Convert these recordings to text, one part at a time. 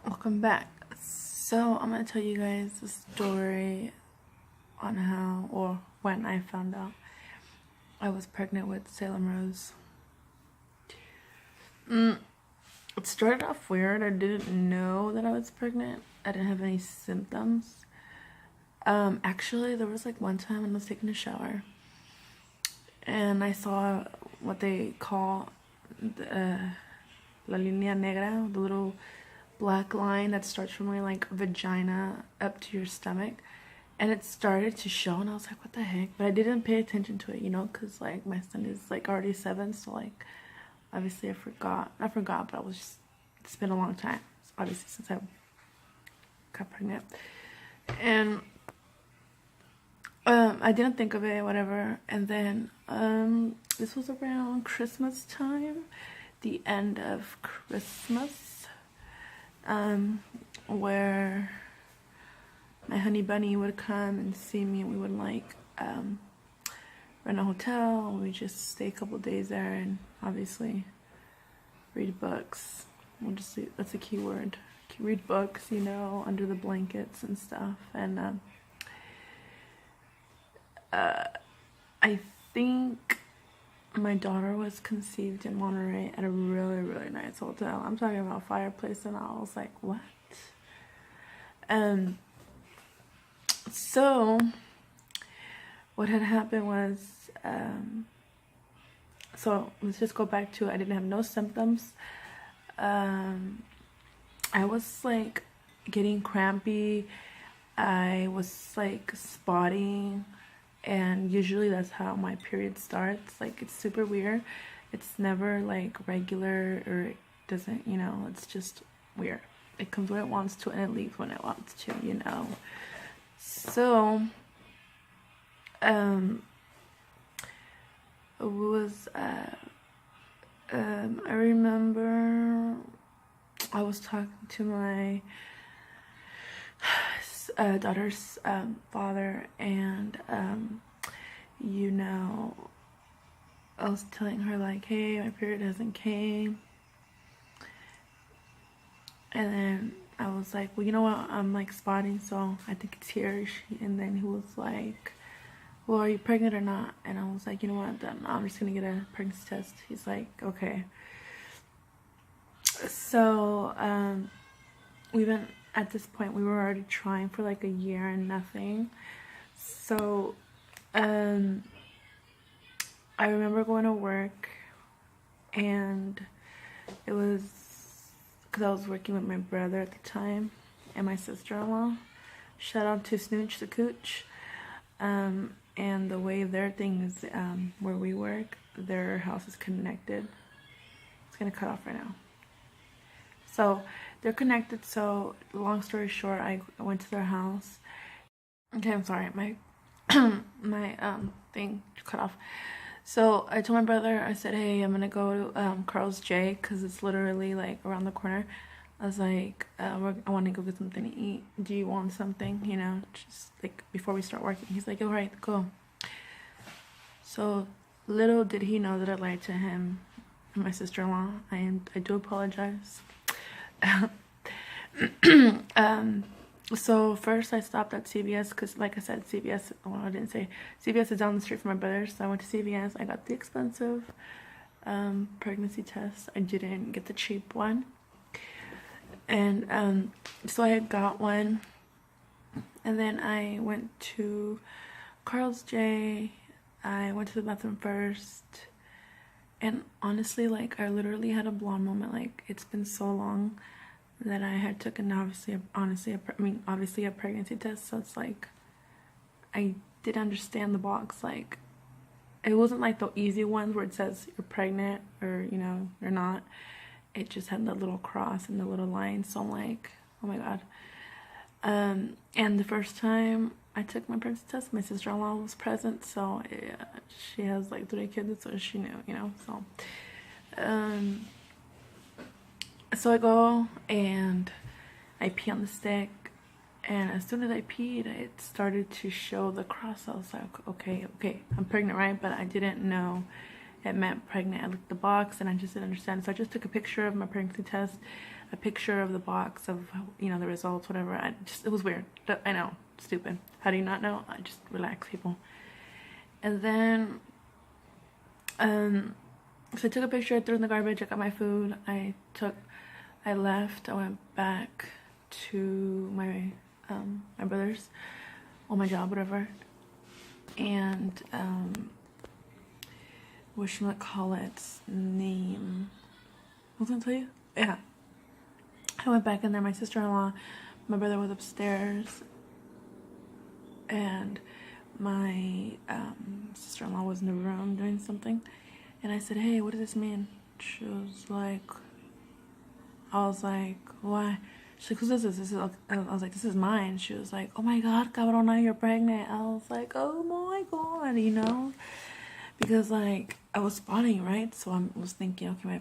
Welcome back. So I'm gonna tell you guys a story on how or when I found out I was pregnant with Salem Rose. It started off weird. I didn't know that I was pregnant. I didn't have any symptoms. Actually, there was like one time when I was taking a shower and I saw what they call la línea negra, the little black line that starts from my like vagina up to your stomach, and it started to show, and I was like, what the heck? But I didn't pay attention to it, because like my son is like already 7, so like obviously I forgot, but I was just, it's been a long time, obviously, since I got pregnant. And I didn't think of it, whatever. And then this was around Christmas time, the end of Christmas, where my honey bunny would come and see me, and we would like rent a hotel, and we just stay a couple days there, and obviously read books. We'll just see, that's a key word, read books, under the blankets and stuff. And I think my daughter was conceived in Monterey at a really, really nice hotel. I'm talking about fireplace, and I was like, what? So what had happened was, so let's just go back to, I didn't have no symptoms. I was like getting crampy. I was like spotting. And usually that's how my period starts. Like, it's super weird. It's never like regular, or it doesn't, it's just weird. It comes when it wants to, and it leaves when it wants to, So it was I remember I was talking to my daughter's father, and I was telling her like, hey, my period hasn't came. And then I was like, well, you know what, I'm like spotting, so I think it's here. And then he was like, well, are you pregnant or not? And I was like, you know what, then I'm just gonna get a pregnancy test. He's like, okay. So we've been, at this point, we were already trying for like a year and nothing. So I remember going to work, and it was because I was working with my brother at the time and my sister-in-law. Shout out to Snooch the Cooch. And the way their thing is, where we work, their house is connected. It's gonna cut off right now. So they're connected. So long story short, I went to their house. Okay, I'm sorry, my my thing cut off. So I told my brother, I said, hey, I'm gonna go to Carl's J, because it's literally like around the corner. I was like, I want to go get something to eat. Do you want something? Just like before we start working. He's like, all right, go. So little did he know that I lied to him and my sister-in-law. I do apologize. So first I stopped at CVS, because like I said, CVS, well, I didn't say, CVS is down the street from my brother's. So I went to CVS. I got the expensive pregnancy test. I didn't get the cheap one. And so I had got one, and then I went to Carl's J. I went to the bathroom first, and honestly, like, I literally had a blonde moment. Like, it's been so long that I had taken, obviously a pregnancy test. So it's like, I did understand the box. Like, it wasn't like the easy ones where it says you're pregnant or you're not. It just had the little cross and the little line. So I'm like, oh my god. And the first time I took my pregnancy test, my sister-in-law was present. So she has like 3 kids, so she knew, so so I go and I pee on the stick, and as soon as I peed, it started to show the cross. I was like, okay, I'm pregnant, right? But I didn't know it meant pregnant. I looked at the box and I just didn't understand. So I just took a picture of my pregnancy test, a picture of the box of, you know, the results, whatever. It was weird. I know, stupid. How do you not know? I just relax, people. And then, so I took a picture, I threw it in the garbage, I got my food, I left, I went back to my brother's, or my job, whatever, and, whatchamacallit's name, what was I gonna tell you? Yeah, I went back in there, my sister-in-law, my brother was upstairs, and my sister-in-law was in the room doing something, and I said, hey, what does this mean? She was like, I was like, why? She's like, who's this? I was like, this is mine. She was like, oh my God, cabrona, you're pregnant. I was like, oh my God, you know? Because, like, I was spotting, right? So I was thinking, okay, my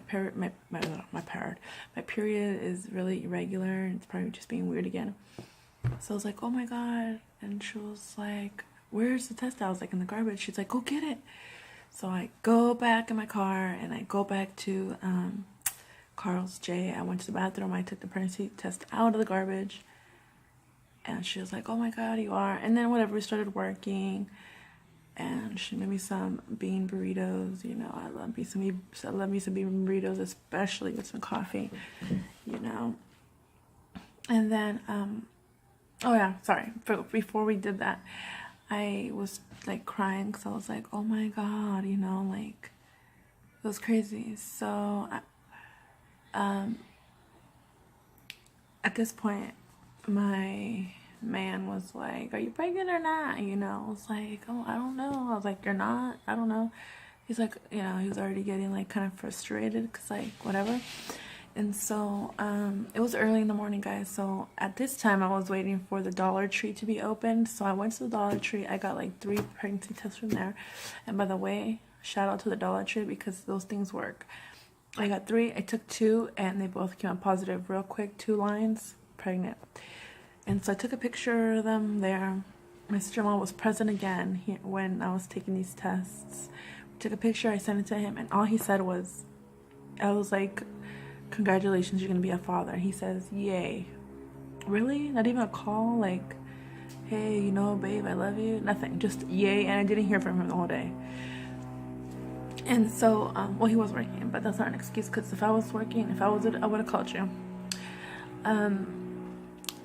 period is really irregular, and it's probably just being weird again. So I was like, oh my God. And she was like, where's the test? I was like, in the garbage. She's like, go get it. So I go back in my car, and I go back to Carl's J. I went to the bathroom. I took the pregnancy test out of the garbage, and she was like, oh my God, you are. And then whatever, we started working, and she made me some bean burritos. You know, I love me some bean burritos, especially with some coffee, you know. And then oh yeah, sorry, before we did that, I was like crying because I was like, oh my God, you know, like, it was crazy. So at this point, my man was like, are you pregnant or not? You know, I was like, oh, I don't know. I was like, you're not? I don't know. He's like, you know, he was already getting like kind of frustrated because like whatever. And so it was early in the morning, guys. So at this time I was waiting for the Dollar Tree to be opened. So I went to the Dollar Tree. I got like 3 pregnancy tests from there. And by the way, shout out to the Dollar Tree because those things work. I got 3, I took 2, and they both came out positive real quick. 2 lines, pregnant. And so I took a picture of them there. My sister-in-law was present again when I was taking these tests. We took a picture, I sent it to him, and all he said was, I was like, congratulations, you're gonna be a father. He says, yay. Really? Not even a call? Like, hey, you know, babe, I love you? Nothing. Just yay. And I didn't hear from him the whole day. And so, well, he was working, but that's not an excuse, because if I was working, I would have called you.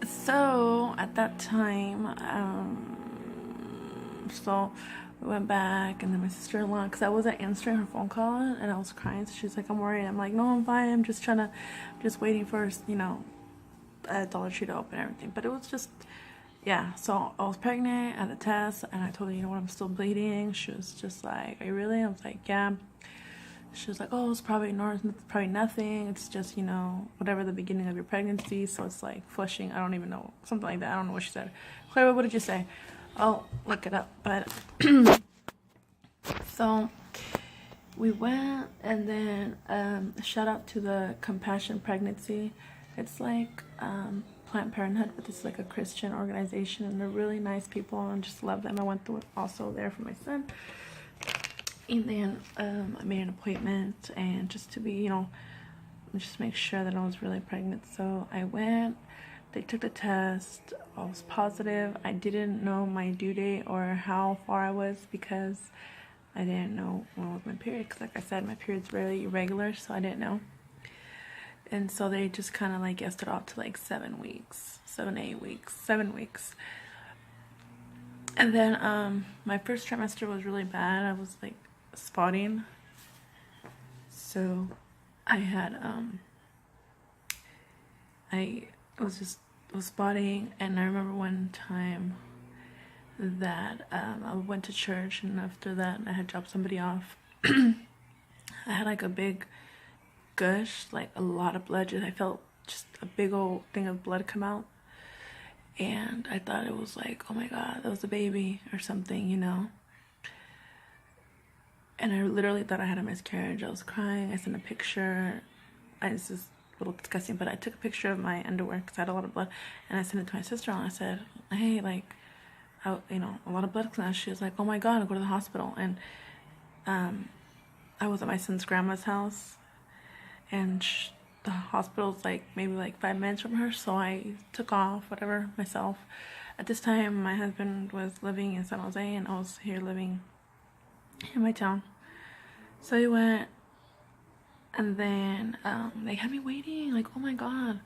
So at that time, so we went back, and then my sister-in-law, because I wasn't answering her phone call, and I was crying, so she's like, I'm worried. I'm like, no, I'm fine. I'm just waiting for, you know, a Dollar Tree to open and everything. But it was just, yeah. So I was pregnant at the test, and I told her, you know what, I'm still bleeding. She was just like, are you really? I was like, yeah. She was like, oh, it's probably nothing. It's just, you know, whatever the beginning of your pregnancy. So it's like flushing. I don't even know. Something like that. I don't know what she said. Clara, what did you say? I'll look it up. But so we went, and then shout out to the Compassion Pregnancy. It's like Planned Parenthood, but this is like a Christian organization, and they're really nice people, and I just love them. I went through it also there for my son. And then I made an appointment, and just to be, you know, just make sure that I was really pregnant. So I went, they took the test, I was positive. I didn't know my due date or how far I was, because I didn't know when was my period, because like I said, my period's really irregular, so I didn't know. And so they just kind of like guessed it off to like 7 weeks, 7 weeks. And then my first trimester was really bad. I was like spotting, so I had I was spotting. And I remember one time that I went to church, and after that I had dropped somebody off. I had like a big gush, like a lot of blood. I felt just a big old thing of blood come out, and I thought it was like, oh my God, that was a baby or something, you know. And I literally thought I had a miscarriage. I was crying. I sent a picture. It's just a little disgusting, but I took a picture of my underwear because I had a lot of blood, and I sent it to my sister-in-law. I said, hey, like, you know, a lot of blood came out. She was like, oh my God, I'll go to the hospital. And I was at my son's grandma's house, and the hospital's like maybe like 5 minutes from her, so I took off, whatever, myself. At this time, my husband was living in San Jose, and I was here living in my town. So we went, and then they had me waiting, like, oh my god.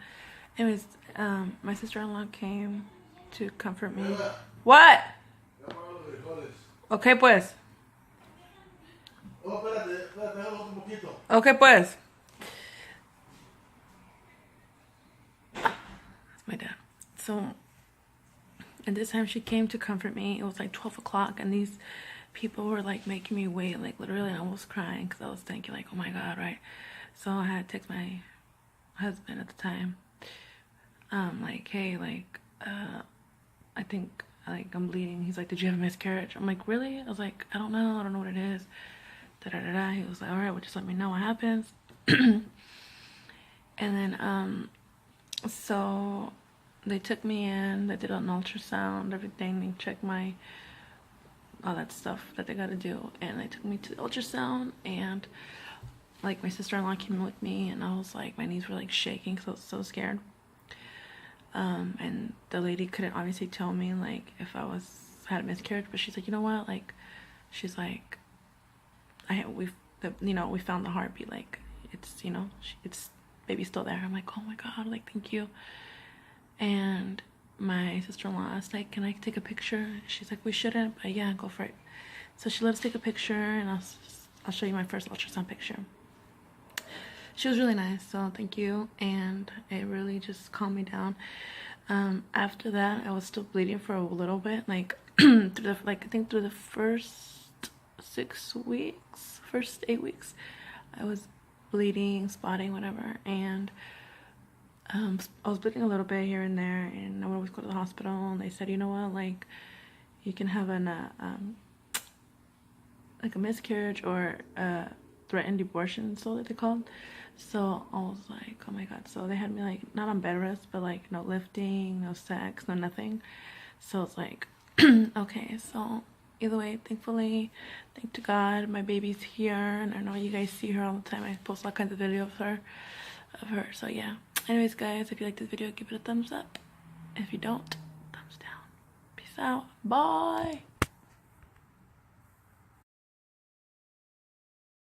Anyways, my sister-in-law came to comfort me. What? Okay, pues. Okay, pues. That's my dad. So, at this time, she came to comfort me. It was like 12 o'clock, and these people were like making me wait, like literally I was crying because I was thinking like, oh my god, right? So I had to text my husband at the time, like, hey, like, I think like I'm bleeding. He's like, did you have a miscarriage? I'm like, really? I was like, I don't know what it is. Da da da da. He was like, all right, well, just let me know what happens. And then so they took me in, they did an ultrasound, everything, they checked my all that stuff that they gotta do, and they took me to the ultrasound, and like my sister-in-law came with me, and I was like, my knees were like shaking because I was so scared. And the lady couldn't obviously tell me like if I had a miscarriage, but she's like, you know what, like, she's like, we found the heartbeat, like it's, you know, it's baby's still there. I'm like, oh my god, like, thank you. And my sister-in-law asked, like, can I take a picture? She's like, we shouldn't, but yeah, go for it. So she let us take a picture, and I'll show you my first ultrasound picture. She was really nice, so thank you, and it really just calmed me down. After that, I was still bleeding for a little bit, like through the first 8 weeks, I was bleeding, spotting, whatever, and I was bleeding a little bit here and there, and I would always go to the hospital, and they said, you know what, like, you can have like a miscarriage or a threatened abortion, so that they called. So I was like, oh my god. So they had me like not on bed rest, but like no lifting, no sex, no nothing. So it's like okay. So either way, thankfully, thank to God, my baby's here, and I know you guys see her all the time. I post all kinds of videos of her. So yeah. Anyways, guys, if you like this video, give it a thumbs up. If you don't, thumbs down. Peace out. Bye.